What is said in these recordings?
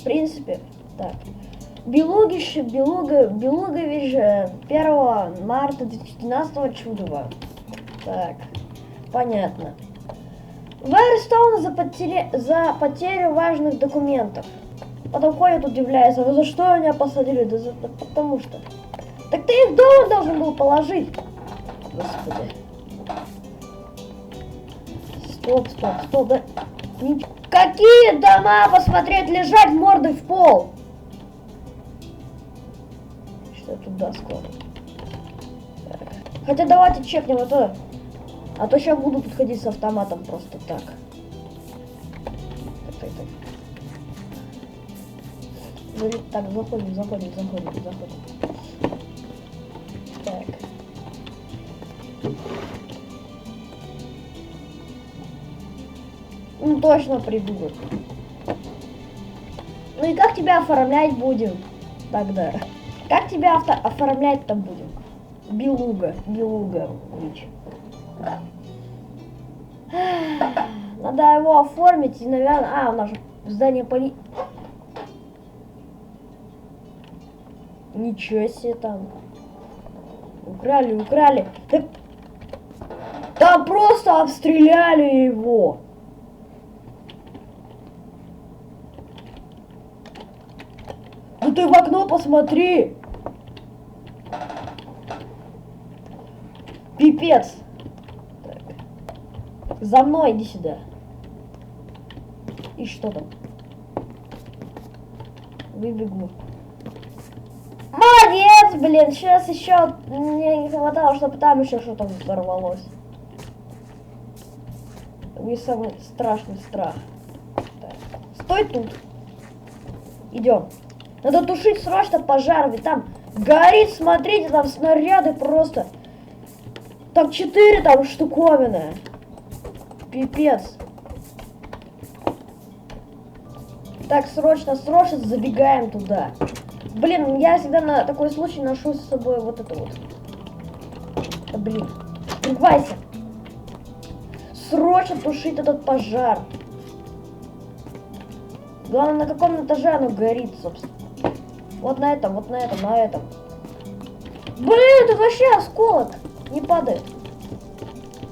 принципе, так. Белугович 1 марта 2012 чудова. Так, понятно. Вы арестованы за потерю важных документов. Потом ходят, удивляются, вы за что меня посадили? Да потому что. Так ты их дома должен был положить. Господи. Стоп, да. Какие дома посмотреть, лежать мордой в пол? Что туда скоро? Так. Хотя давайте чекнем это. А то сейчас буду подходить с автоматом просто так. Так, заходим. Так. Ну точно придурок. Ну и как тебя оформлять будем тогда? Как тебя оформлять-то будем? Белуга. Надо его оформить и, наверное... у нас же здание Ничего себе там. Украли. Там просто обстреляли его. Да ты в окно посмотри. Пипец. Так. За мной иди сюда. И что там? Выбегу. Молодец, блин, сейчас еще мне не хватало, чтобы там еще что-то взорвалось. Мне самый страшный страх. Так. Стой тут. Идем. Надо тушить срочно пожар, ведь там горит, смотрите, там снаряды просто. Там 4 там штуковины. Пипец. Так, срочно забегаем туда. Блин, я всегда на такой случай ношу с собой вот это вот. Да, блин. Пригвайся. Срочно тушить этот пожар. Главное, на каком этаже оно горит, собственно. Вот на этом. Блин, тут вообще осколок. Не падает.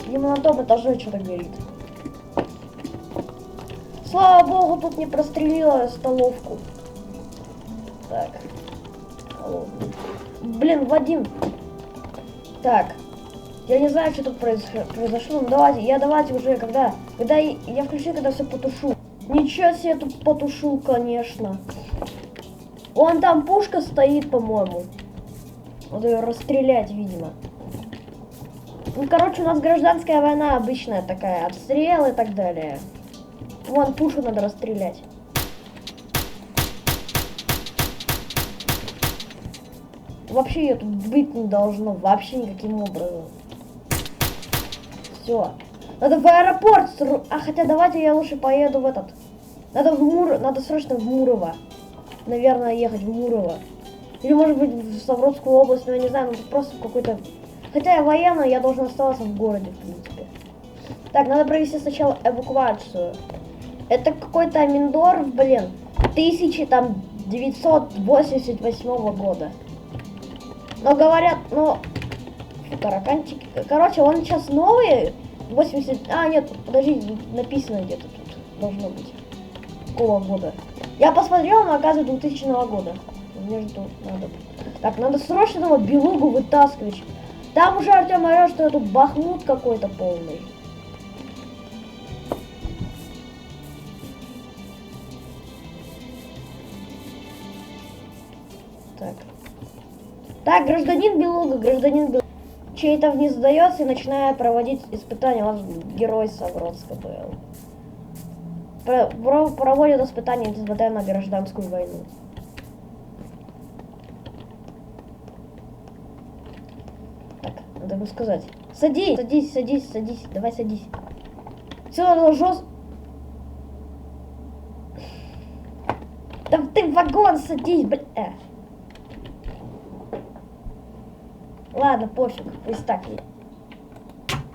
Ему на том этаже что-то горит. Слава богу, тут не прострелила столовку. Так. Блин, Вадим. Так. Я не знаю, что тут произошло. Ну давайте уже, когда я включу, когда все потушу. Ничего себе тут потушил, конечно. Вон там пушка стоит, по-моему. Надо ее расстрелять, видимо. Ну, короче, у нас гражданская война обычная такая. Обстрел и так далее. Вон пушку надо расстрелять. Вообще ее тут быть не должно. Вообще никаким образом. Все. Надо в аэропорт. Хотя давайте я лучше поеду в этот. Надо срочно в Мурово. Наверное, ехать в Мурово. Или может быть в Ставропольскую область, но я не знаю, ну просто какой-то... Хотя я военный, я должен оставаться в городе, в принципе. Так, надо провести сначала эвакуацию. Это какой-то Аминдор, блин, 1988 года. Но говорят, ну... Тараканчики. Короче, он сейчас новый. 80... нет, подожди, написано где-то тут. Должно быть. Какого года? Я посмотрел, но оказывается 2000 года. Между надо. Так, надо срочно этого белугу вытаскивать. Там уже Артем орёт, что тут бахмут какой-то полный. Так, гражданин Белуга. Чей-то вниз сдается и начинает проводить испытания. Он герой Савротска был. Проводит испытания, несмотря на гражданскую войну. Так, надо ему сказать. Садись. Давай садись. Все, надо жестко. Да ты в вагон садись, бля. Ладно, пофиг, пусть так.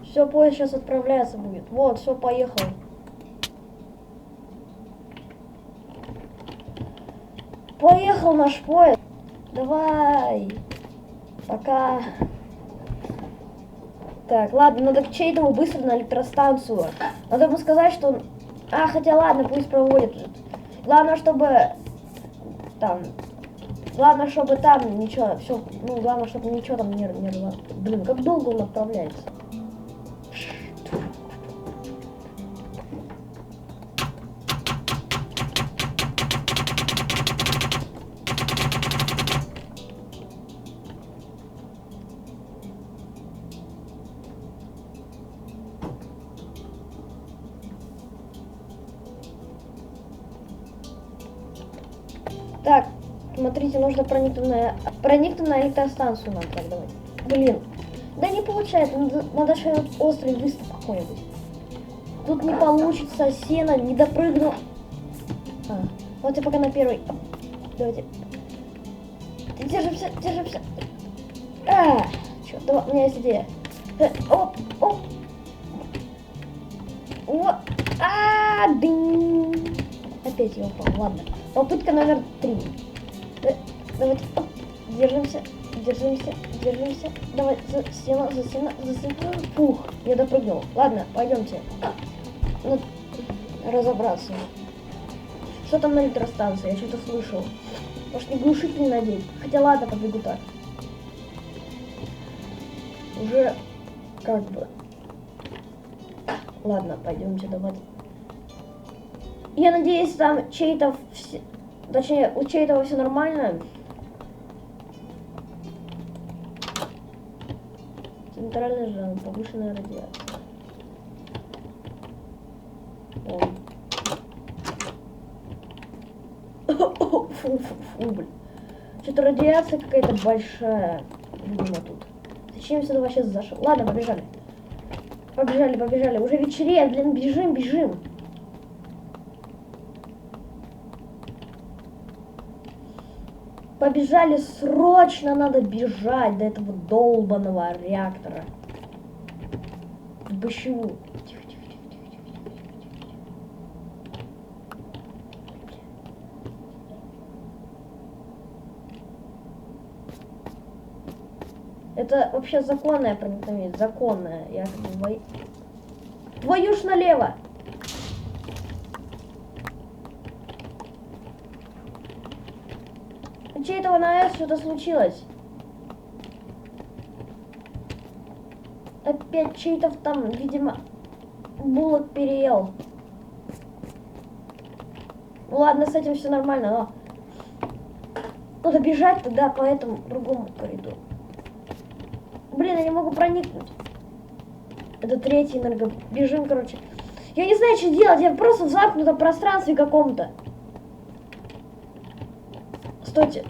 Все, поезд сейчас отправляться будет. Вот, все, поехал. поехал наш поезд. Давай. Пока. Так, ладно, надо к чей-то быстро на электростанцию. Надо ему сказать, что он... А, хотя ладно, пусть проводит. Главное, чтобы... Там... Главное, чтобы там ничего... Все... Ну, главное, чтобы ничего там не... Блин, как долго он отправляется? Так, смотрите, нужно проникнуть на электростанцию нам так давай. Блин, да не получается, надо же острый выступ какой-нибудь. Тут не получится, сено не допрыгну. Давайте пока на первый. Давайте. Держимся, держимся. Черт, давай, у меня есть идея. Оп, оп. Вот. Дing. Опять я упал, ладно. Попытка номер 3. Давайте, оп, держимся, держимся, держимся. Давай, за стену. Фух, я допрыгнул. Ладно, пойдемте. Надо разобраться. Что там на электростанции? Я что-то слышал. Может, не глушитель надеть? Хотя ладно, побегу так. Уже как бы. Ладно, пойдемте, давайте. Я надеюсь, там чей-то... Точнее, у чей-то все нормально. Центральный жан, повышенная радиация. Фу, блин. Что-то радиация какая-то большая. Видимо, тут. Зачем сюда вообще зашел? Ладно, побежали. Побежали. Уже вечереет, блин, бежим. Побежали, срочно надо бежать до этого долбаного реактора. Почему? Тихо. Это вообще законное проникновение, законное. Я как бы... Твою ж налево! Чей-то на С что-то случилось. Опять чей-то там, видимо, булок переел. Ну ладно, с этим все нормально, но надо бежать тогда по этому другому коридору. Блин, я не могу проникнуть. Это третий энерго. Бежим, короче. Я не знаю, что делать, я просто в замкнутом пространстве каком-то. Стойте.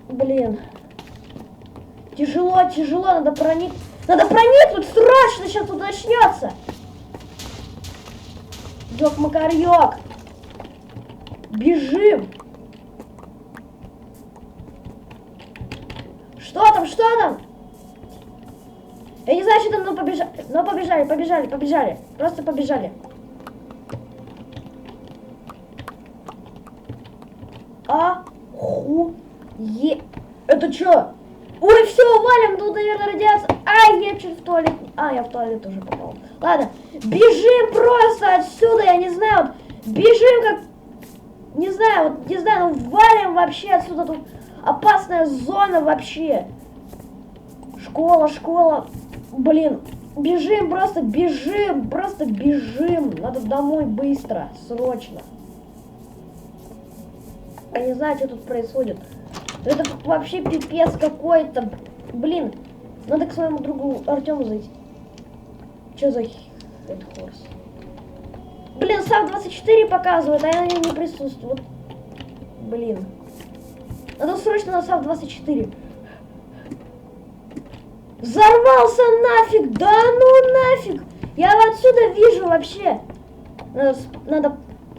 Блин. Тяжело, надо проникнуть. Надо проникнуть срочно, сейчас тут начнется. Ёк-макарёк. Бежим. Что там? Я не знаю, что там, но побежали. Просто побежали. Это что? Ой, все, валим, тут, наверное, радиация. Я чуть в туалет. Я в туалет уже попал. Ладно, бежим просто отсюда, я не знаю, бежим как... Не знаю, ну валим вообще отсюда, тут опасная зона вообще. Школа. Блин, бежим. Надо домой быстро, срочно. Я не знаю, что тут происходит. Это вообще пипец какой-то. Блин, надо к своему другу Артему зайти. Что за хедхорс? Блин, сам 24 показывает, а я на нем не присутствую. Вот. Блин. Надо срочно на САВ 24. Взорвался нафиг! Да ну нафиг! Я отсюда вижу вообще.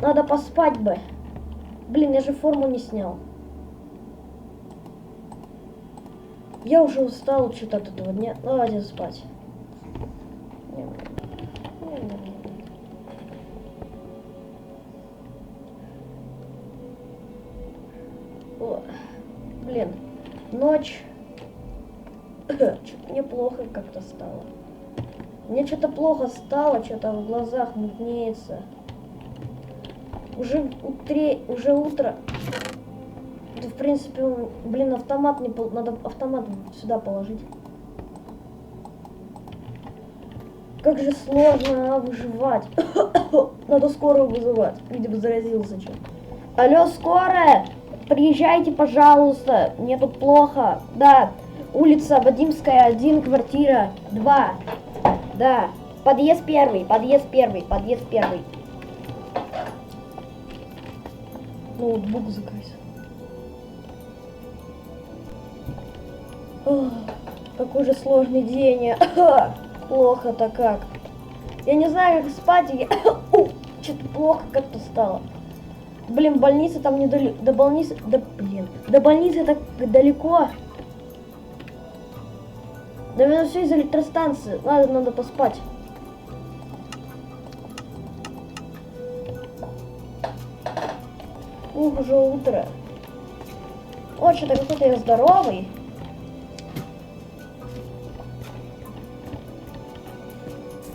Надо поспать бы. Блин, я же форму не снял. Я уже устал что-то от этого дня. Давайте спать. ночь. Что-то мне плохо как-то стало. Мне что-то плохо стало, что-то в глазах мутнеется. Уже утро. Да, в принципе, блин, автомат не надо автомат сюда положить. Как же сложно выживать. Надо скорую вызывать. Видимо, заразился чем. Алло, скорая! Приезжайте, пожалуйста. Мне тут плохо. Да. Улица Вадимская, 1, квартира 2. Да. Подъезд первый. Ноутбук закрыть. Ох, какой же сложный день. Плохо-то как. Я не знаю, как спать. Что-то плохо как-то стало. Блин, больница там недалеко. До больницы... До больницы так далеко. Наверное, все из электростанции. Ладно, надо поспать. Уже утро. О, что-то какой-то я здоровый.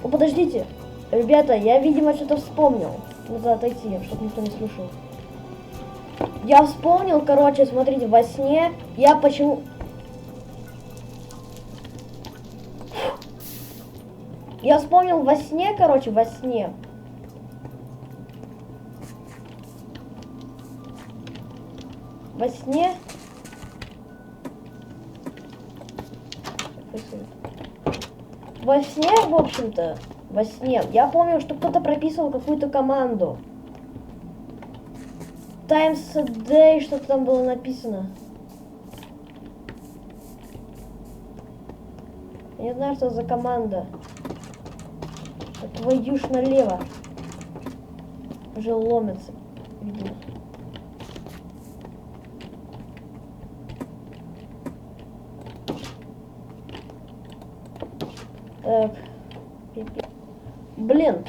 О, подождите. Ребята, я, видимо, что-то вспомнил. Надо отойти, чтобы никто не слышал. Я вспомнил, короче, смотрите, во сне я почему... Я вспомнил во сне, короче, во сне. Во сне... Во сне, в общем-то, во сне, я помню, что кто-то прописывал какую-то команду. Times a day, что-то там было написано. Я не знаю, что за команда. Твою ж налево. Уже ломится, видимо. Так. Блин.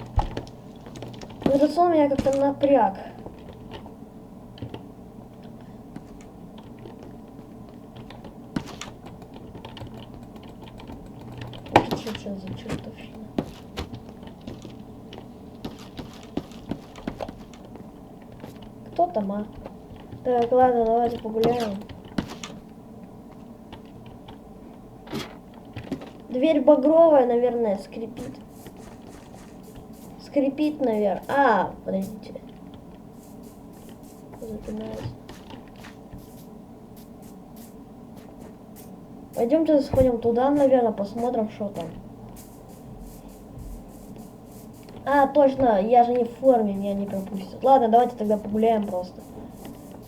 Этот сон меня как-то напряг. Что за чертовщина? Кто там, а? Так, ладно, давайте погуляем. Дверь багровая, наверное, скрипит. Скрипит, наверное. А, подождите. Запинаюсь. Пойдемте сходим туда, наверное, посмотрим, что там. А, точно, я же не в форме, меня не пропустят. Ладно, давайте тогда погуляем просто.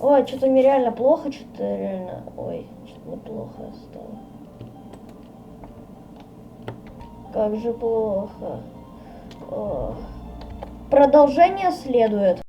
Ой, что-то мне реально плохо, что-то реально... Ой, что-то мне плохо стало. Как же плохо. Продолжение следует.